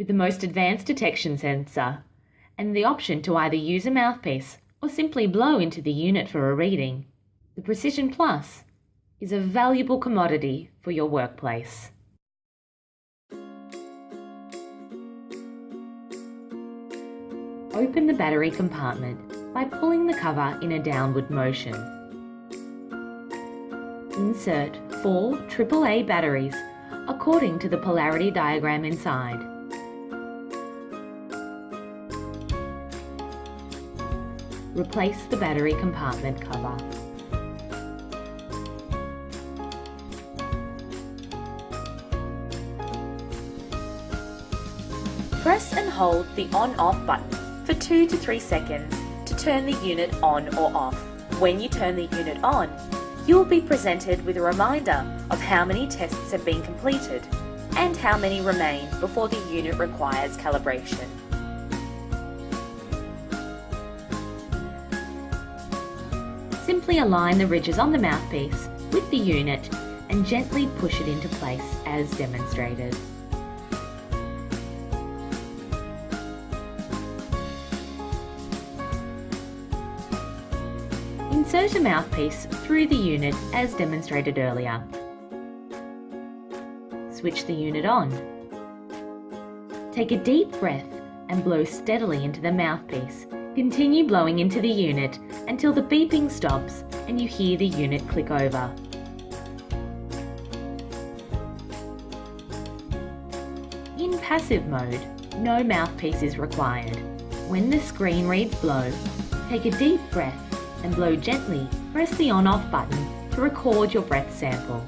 with the most advanced detection sensor, and the option to either use a mouthpiece or simply blow into the unit for a reading, the Precision Plus is a valuable commodity for your workplace. Open the battery compartment by pulling the cover in a downward motion. Insert 4 AAA batteries according to the polarity diagram inside. Replace the battery compartment cover. Press and hold the on-off button for 2 to 3 seconds to turn the unit on or off. When you turn the unit on, you will be presented with a reminder of how many tests have been completed and how many remain before the unit requires calibration. Simply align the ridges on the mouthpiece with the unit and gently push it into place as demonstrated. Insert a mouthpiece through the unit as demonstrated earlier. Switch the unit on. Take a deep breath and blow steadily into the mouthpiece. Continue blowing into the unit until the beeping stops and you hear the unit click over. In passive mode, no mouthpiece is required. When the screen reads blow, take a deep breath and blow gently. Press the on-off button to record your breath sample.